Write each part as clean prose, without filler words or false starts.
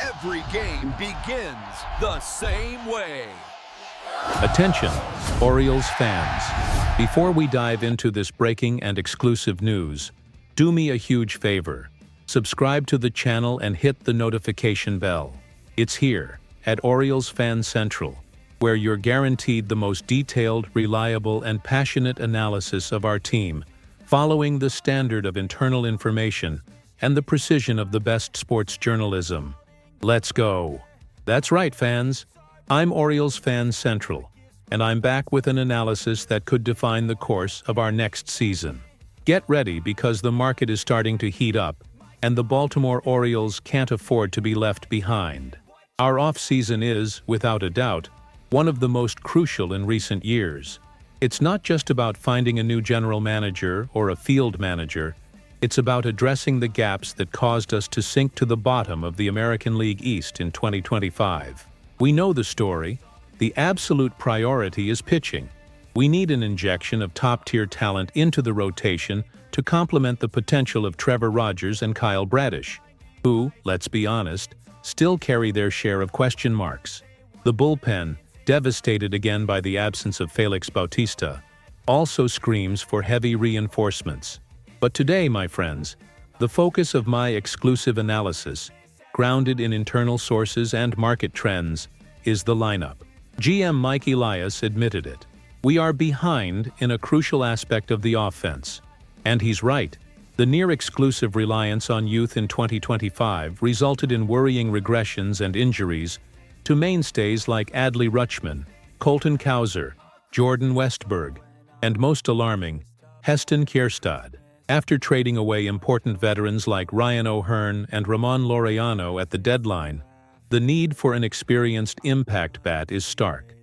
Every game begins the same way. Attention, Orioles fans. Before we dive into this breaking and exclusive news, do me a huge favor. Subscribe to the channel and hit the notification bell. It's here, at Orioles Fan Central, where you're guaranteed the most detailed, reliable, and passionate analysis of our team, following the standard of internal information and the precision of the best sports journalism. Let's go. That's right, fans. I'm Orioles Fan Central, and I'm back with an analysis that could define the course of our next season. Get ready because the market is starting to heat up, and the Baltimore Orioles can't afford to be left behind. Our off-season is, without a doubt, one of the most crucial in recent years. It's not just about finding a new general manager or a field manager. It's about addressing the gaps that caused us to sink to the bottom of the American League East in 2025. We know the story. The absolute priority is pitching. We need an injection of top-tier talent into the rotation to complement the potential of Trevor Rogers and Kyle Bradish, who, let's be honest, still carry their share of question marks. The bullpen, devastated again by the absence of Felix Bautista, also screams for heavy reinforcements. But today, my friends, the focus of my exclusive analysis, grounded in internal sources and market trends, is the lineup. GM Mike Elias admitted it. We are behind in a crucial aspect of the offense. And he's right. The near-exclusive reliance on youth in 2025 resulted in worrying regressions and injuries to mainstays like Adley Rutschman, Colton Cowser, Jordan Westberg, and most alarming, Heston Kjerstad. After trading away important veterans like Ryan O'Hearn and Ramon Laureano at the deadline, the need for an experienced impact bat is stark.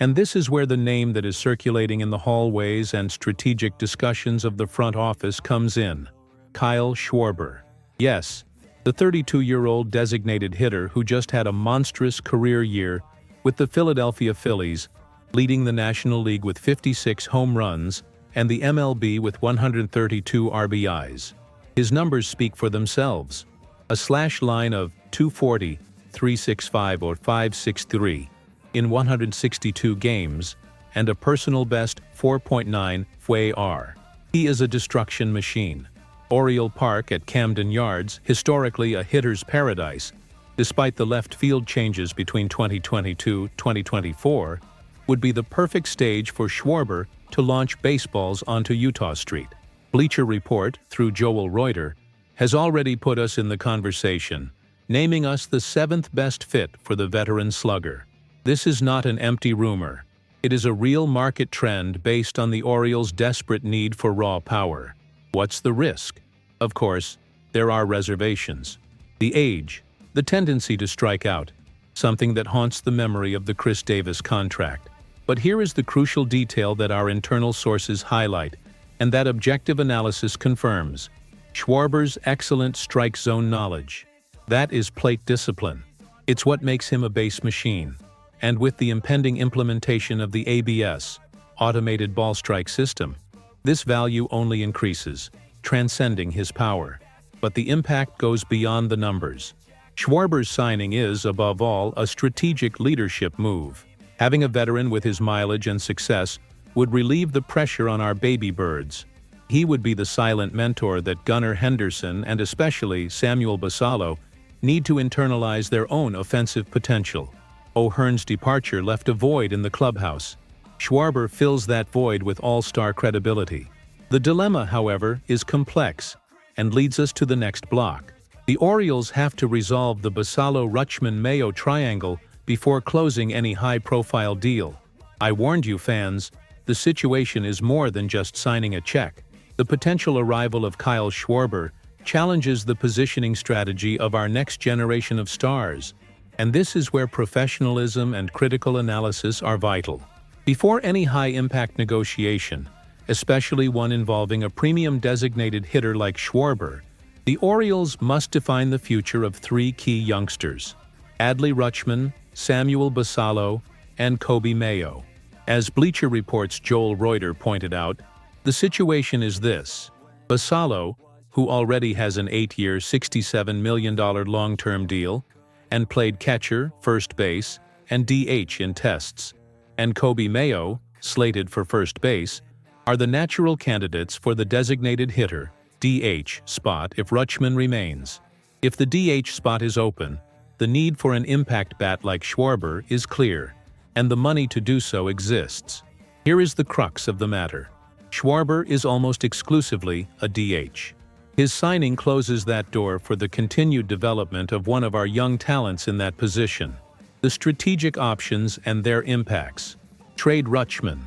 And this is where the name that is circulating in the hallways and strategic discussions of the front office comes in: Kyle Schwarber. Yes, the 32-year-old designated hitter who just had a monstrous career year with the Philadelphia Phillies, leading the National League with 56 home runs and the MLB with 132 RBIs. His numbers speak for themselves. A slash line of .240, .365 or .563 in 162 games, and a personal best 4.9 WAR. He is a destruction machine. Oriole Park at Camden Yards, historically a hitter's paradise, despite the left field changes between 2022-2024, would be the perfect stage for Schwarber to launch baseballs onto Eutaw Street. Bleacher Report, through Joel Reuter, has already put us in the conversation, naming us the 7th best fit for the veteran slugger. This is not an empty rumor. It is a real market trend based on the Orioles' desperate need for raw power. What's the risk? Of course, there are reservations. The age, the tendency to strike out, something that haunts the memory of the Chris Davis contract. But here is the crucial detail that our internal sources highlight, and that objective analysis confirms: Schwarber's excellent strike zone knowledge. That is plate discipline. It's what makes him a base machine. And with the impending implementation of the ABS, automated ball strike system, this value only increases, transcending his power. But the impact goes beyond the numbers. Schwarber's signing is, above all, a strategic leadership move. Having a veteran with his mileage and success would relieve the pressure on our baby birds. He would be the silent mentor that Gunnar Henderson and especially Samuel Basallo need to internalize their own offensive potential. O'Hearn's departure left a void in the clubhouse. Schwarber fills that void with all-star credibility. The dilemma, however, is complex and leads us to the next block. The Orioles have to resolve the Basallo-Rutschman-Mayo triangle before closing any high-profile deal. I warned you, fans, the situation is more than just signing a check. The potential arrival of Kyle Schwarber challenges the positioning strategy of our next generation of stars, and this is where professionalism and critical analysis are vital. Before any high-impact negotiation, especially one involving a premium designated hitter like Schwarber, the Orioles must define the future of 3 key youngsters: Adley Rutschman, Samuel Basallo, and Kobe Mayo. As Bleacher Report's Joel Reuter pointed out, the situation is this: Basallo, who already has an 8-year, $67 million long-term deal, and played catcher, first base, and DH in tests. And Kobe Mayo, slated for first base, are the natural candidates for the designated hitter, DH, spot if Rutschman remains. If the DH spot is open, the need for an impact bat like Schwarber is clear, and the money to do so exists. Here is the crux of the matter. Schwarber is almost exclusively a DH. His signing closes that door for the continued development of one of our young talents in that position. The strategic options and their impacts. Trade Rutschman.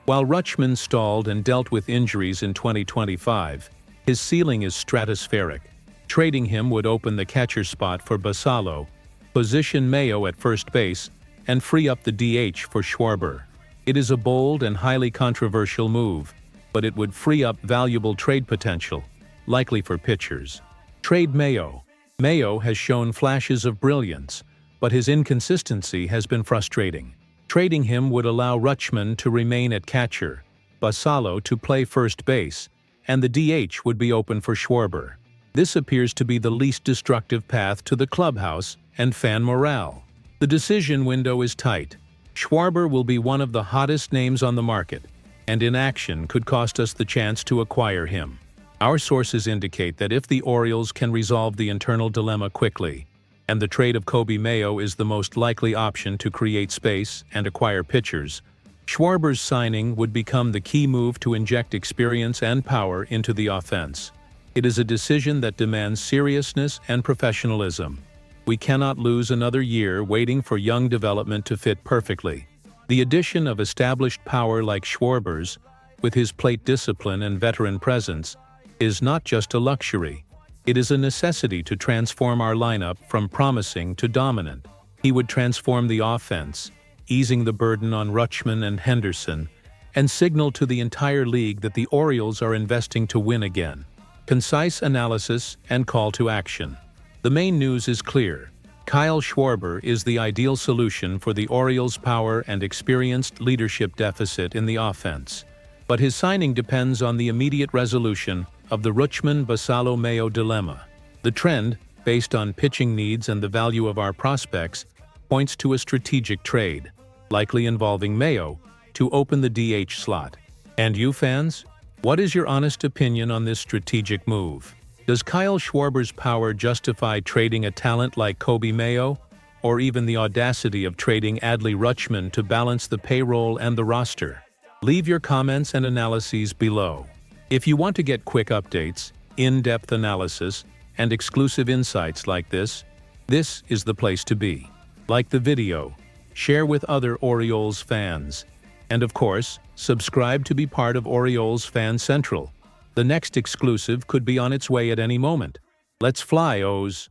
While Rutschman stalled and dealt with injuries in 2025, his ceiling is stratospheric. Trading him would open the catcher spot for Basallo, position Mayo at first base, and free up the DH for Schwarber. It is a bold and highly controversial move, but it would free up valuable trade potential, likely for pitchers. Trade Mayo. Mayo has shown flashes of brilliance, but his inconsistency has been frustrating. Trading him would allow Rutschman to remain at catcher, Basallo to play first base, and the DH would be open for Schwarber. This appears to be the least destructive path to the clubhouse and fan morale. The decision window is tight. Schwarber will be one of the hottest names on the market, and inaction could cost us the chance to acquire him. Our sources indicate that if the Orioles can resolve the internal dilemma quickly, and the trade of Kobe Mayo is the most likely option to create space and acquire pitchers, Schwarber's signing would become the key move to inject experience and power into the offense. It is a decision that demands seriousness and professionalism. We cannot lose another year waiting for young development to fit perfectly. The addition of established power like Schwarber's, with his plate discipline and veteran presence, is not just a luxury. It is a necessity to transform our lineup from promising to dominant. He would transform the offense, easing the burden on Rutschman and Henderson, and signal to the entire league that the Orioles are investing to win again. Concise analysis and call to action. The main news is clear. Kyle Schwarber is the ideal solution for the Orioles' power and experienced leadership deficit in the offense. But his signing depends on the immediate resolution of the Rutschman-Basallo-Mayo dilemma. The trend, based on pitching needs and the value of our prospects, points to a strategic trade, likely involving Mayo, to open the DH slot. And you fans? What is your honest opinion on this strategic move? Does Kyle Schwarber's power justify trading a talent like Kobe Mayo, or even the audacity of trading Adley Rutschman to balance the payroll and the roster? Leave your comments and analyses below. If you want to get quick updates, in-depth analysis, and exclusive insights like this is the place to be. Like the video, share with other Orioles fans, and of course, subscribe to be part of Orioles Fan Central. The next exclusive could be on its way at any moment. Let's fly, O's!